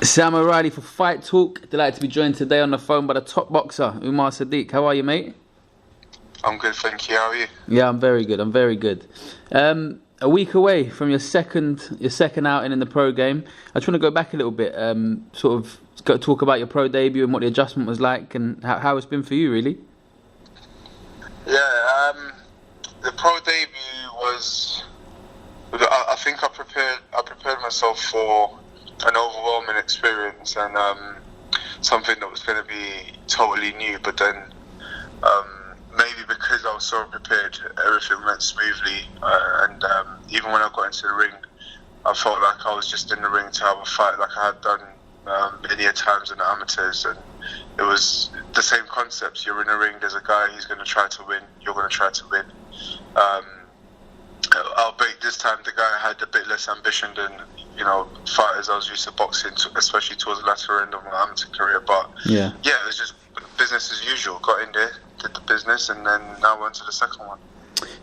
Sam O'Reilly for Fight Talk. Delighted to be joined today on the phone by the top boxer, Umar Sadiq. How are you, mate? I'm good, thank you. How are you? Yeah, I'm very good. A week away from your second outing in the pro game. I just want to go back a little bit, talk about your pro debut and what the adjustment was like and how it's been for you, really. Yeah, the pro debut was. I think I prepared myself for an overwhelming experience and something that was going to be totally new. But then maybe because I was so prepared, everything went smoothly. And even when I got into the ring, I felt like I was just in the ring to have a fight, like I had done many times in the amateurs. And it was the same concept. You're in the ring. There's a guy. He's going to try to win. You're going to try to win. I'll bet this time the guy had a bit less ambition than fighters I was used to boxing, especially towards the latter end of my amateur career. But yeah, it was just business as usual. Got in there, did the business, and then now went to the second one.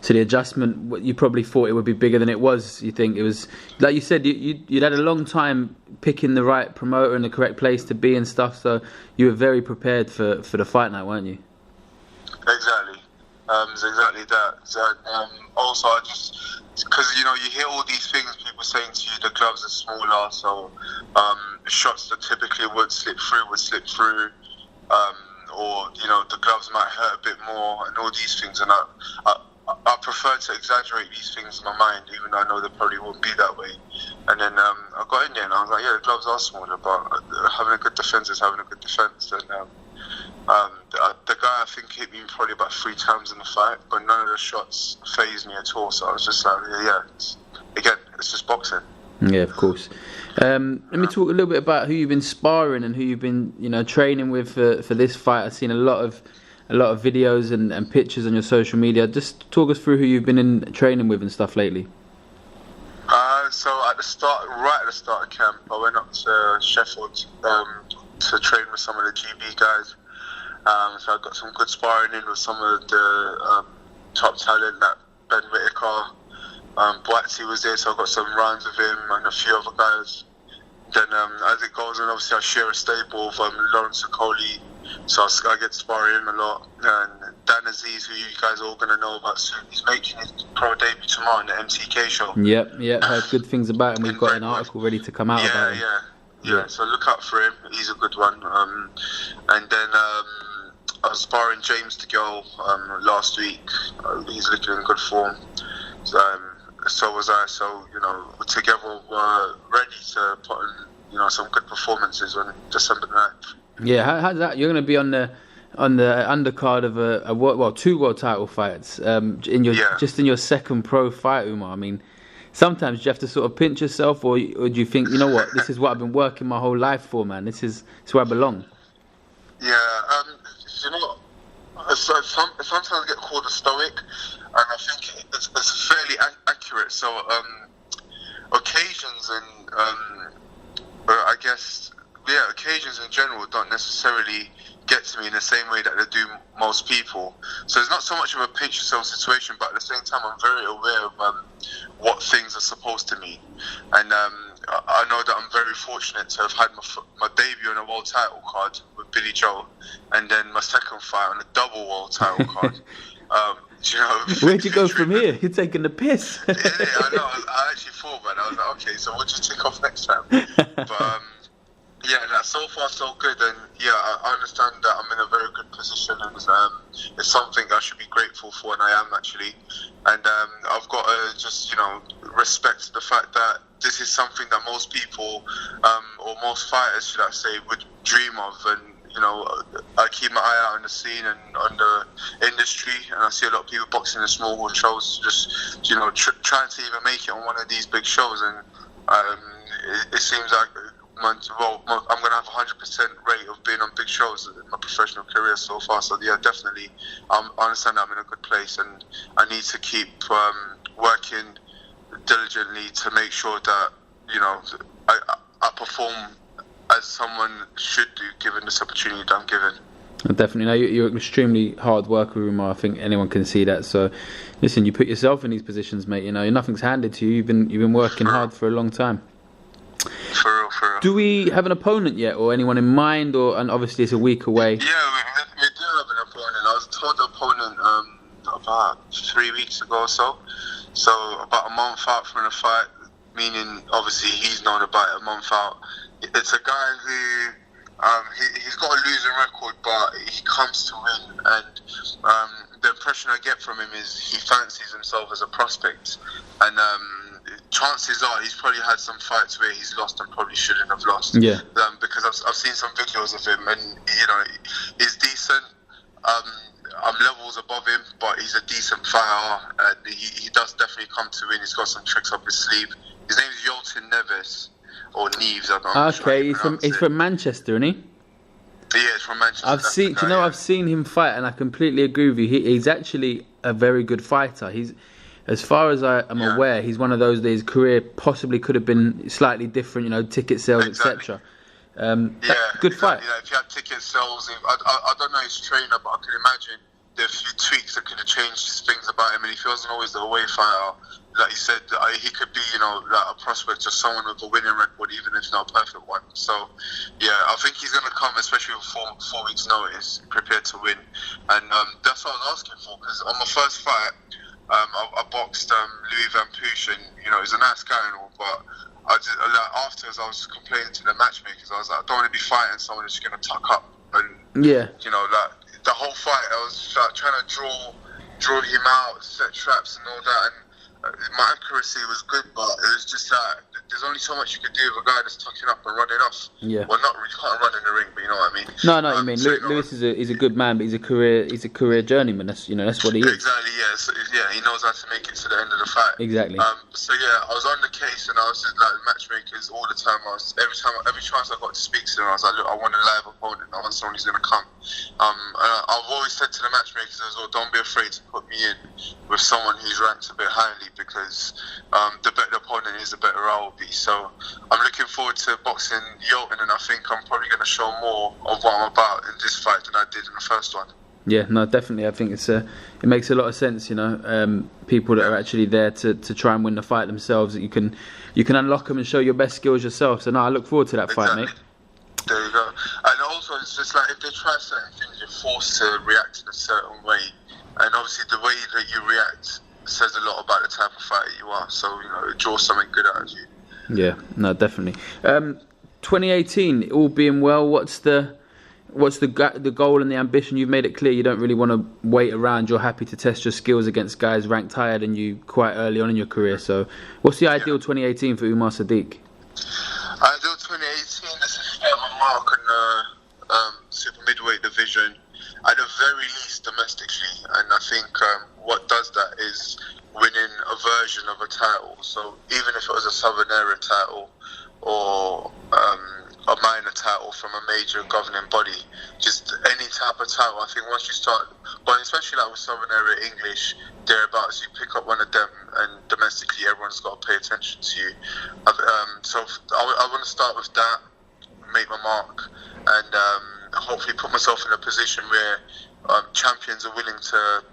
So the adjustment, you probably thought it would be bigger than it was. You think it was, like you said, you'd had a long time picking the right promoter and the correct place to be and stuff. So you were very prepared for the fight night, weren't you? Exactly. It's exactly that. Also, I just, because you hear all these things people saying to you, the gloves are smaller, so shots that typically would slip through, or the gloves might hurt a bit more, and all these things. And I prefer to exaggerate these things in my mind, even though I know they probably won't be that way. And then I got in there and I was like, yeah, the gloves are smaller, but having a good defense is having a good defense. And the guy, I think, hit me probably about 3 times in the fight, but none of the shots fazed me at all. So I was just like, it's just boxing. Yeah, of course. Let me talk a little bit about who you've been sparring and who you've been, training with for this fight. I've seen a lot of videos and pictures on your social media. Just talk us through who you've been in training with and stuff lately. So right at the start of camp, I went up to Sheffield to train with some of the GB guys. So I got some good sparring in with some of the top talent, like Ben Whitaker. Boatsy was there, so I got some rounds with him and a few other guys. Then as it goes on, obviously I share a stable with Lawrence Okoli, so I get to spar him a lot. And Dan Aziz, who you guys are all going to know about soon, he's making his pro debut tomorrow in the MTK show. Yep, heard good things about him. We've got an article ready to come out about him. Yeah, so look out for him. He's a good one. And then I was sparring James Degale last week. He's looking in good form. So was I. So together we're ready to put in some good performances on December 9th. Yeah, how's that? You're going to be on the undercard of two world title fights in your second pro fight, Umar. I mean, sometimes you have to sort of pinch yourself, or do you think, this is what I've been working my whole life for, man. This is where I belong. Yeah, sometimes I get called a stoic, and I think it's fairly accurate. So occasions and I guess occasions in general don't necessarily get to me in the same way that they do most people. So it's not so much of a pinch yourself situation, but at the same time I'm very aware of what things are supposed to mean. And I know that I'm very fortunate to have had my debut on a world title card with Billy Joe, and then my second fight on a double world title card. Where'd you go from here? You're taking the piss. Yeah, I know. I actually thought about it. I was like, okay, so we'll just tick off next time. But so far so good, and I understand that I'm in a very good position, and it's something I should be grateful for, and I am actually. And I've got to just respect the fact that this is something that most people, or most fighters, should I say, would dream of. And I keep my eye out on the scene and on the industry, and I see a lot of people boxing in small hall shows, just trying to even make it on one of these big shows, and it seems like I'm going to have 100% rate of being on big shows in my professional career so far. So yeah, definitely, I understand that I'm in a good place, and I need to keep working diligently to make sure that I perform as someone should do, given this opportunity that I'm given. Definitely. No, you're an extremely hard worker, Umar. I think anyone can see that. So, listen, you put yourself in these positions, mate. Nothing's handed to you. You've been working hard for a long time. For real. Do we have an opponent yet, or anyone in mind, and obviously it's a week away? Yeah, we do have an opponent. I was told the opponent about 3 weeks ago or so. So about a month out from the fight, meaning obviously he's known about it a month out. It's a guy who he's got a losing record, but he comes to win, and the impression I get from him is he fancies himself as a prospect, and chances are he's probably had some fights where he's lost and probably shouldn't have lost. Yeah. Because I've seen some videos of him, and he's decent. I'm levels above him, but he's a decent fighter, and he does definitely come to win. He's got some tricks up his sleeve. His name is Yolton Neves, or Neves. I don't know. Okay, he's from Manchester, isn't he? Yeah, he's from Manchester. I've seen him fight, and I completely agree with you. He's actually a very good fighter. He's, as far as I am aware, he's one of those that his career possibly could have been slightly different. Ticket sales, etc. Good fight. If you had ticket sales, I don't know his trainer, but I can imagine there are a few tweaks that could have changed things about him. And if he wasn't always the away fighter, like you said, he could be, like a prospect or someone with a winning record, even if not a perfect one. So, yeah, I think he's going to come, especially with 4 weeks' notice, prepared to win. And that's what I was asking for, because on my first fight, I boxed Louis Van Pooch, and he's a nice guy and all, but afterwards I was just complaining to the matchmakers. I was like, I don't want to be fighting someone that's going to tuck up, and the whole fight I was trying to draw him out, set traps and all that, and my accuracy was good, but it was just that there's only so much you could do with a guy that's tucking up and running off. Yeah. Well, you can't run in the ring, but you know what I mean. No, I know what you mean. Lewis is a good man, but he's a career journeyman. That's what he is. Exactly. Yeah. So, he knows how to make it to the end of the fight. Exactly. So I was on the case, and I was just like matchmakers all the time. Every chance I got to speak to them, I was like, look, I want a live opponent. I want someone who's going to come. I've always said to the matchmakers as well, don't be afraid to put me in with someone who's ranked a bit highly, because the better opponent is, the better I will be. So I'm looking forward to boxing Yolton, and I think I'm probably going to show more of what I'm about in this fight than I did in the first one. Yeah, no, definitely. I think it makes a lot of sense. People that are actually there to try and win the fight themselves. That you can unlock them and show your best skills yourself. So no, I look forward to that fight, mate. There you go. And also, it's just like if they try certain things, you're forced to react in a certain way. And obviously, the way that you react says a lot about the type of fighter you are. So it draws something good out of you. Yeah, no, definitely. 2018, all being well, what's the goal and the ambition? You've made it clear you don't really want to wait around. You're happy to test your skills against guys ranked higher than you quite early on in your career. So, what's the ideal 2018 for Umar Sadiq? Ideal 2018 is to hit my mark in the super midweight division, at the very least domestically. And I think what does that is winning a version of a title. So even if it was a Southern Area title or a minor title from a major governing body, just any type of title. I think once you start, but especially like with Southern Area English, thereabouts, you pick up one of them, and domestically everyone's got to pay attention to you. So I want to start with that, make my mark, and hopefully put myself in a position where champions are willing to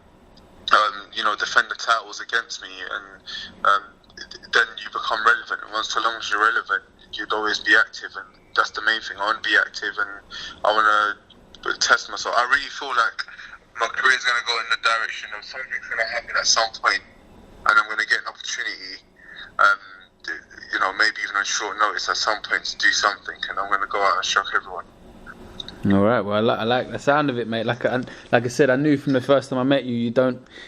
defend the titles against me, and then you become relevant. And so long as you're relevant, you'd always be active, and that's the main thing. I want to be active, and I want to test myself. I really feel like my career is going to go in the direction of something's going to happen at some point, and I'm going to get an opportunity, maybe even on short notice at some point to do something, and I'm going to go out and shock everyone. All right, well, I like the sound of it, mate. Like I said, I knew from the first time I met you,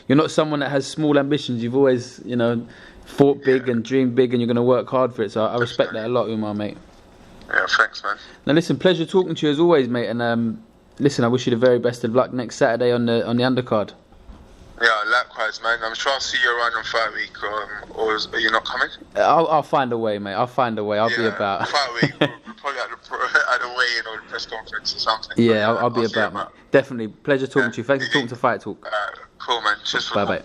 you're not someone that has small ambitions. You've always, fought big and dreamed big, and you're going to work hard for it. So I respect that a lot, Umar, mate. Yeah, thanks, man. Now, listen, pleasure talking to you as always, mate. And listen, I wish you the very best of luck next Saturday on the undercard. Yeah, likewise, man. I'm sure I'll see you around on Fight Week, or are you not coming? I'll find a way, mate. I'll find a way. I'll be about. Fight Week, we're probably at the weigh-in or the press conference or something. Yeah, I'll be about, mate. Definitely. Pleasure talking to you. Thanks for talking to Fight Talk. Cool, man. Cheers. Bye-bye.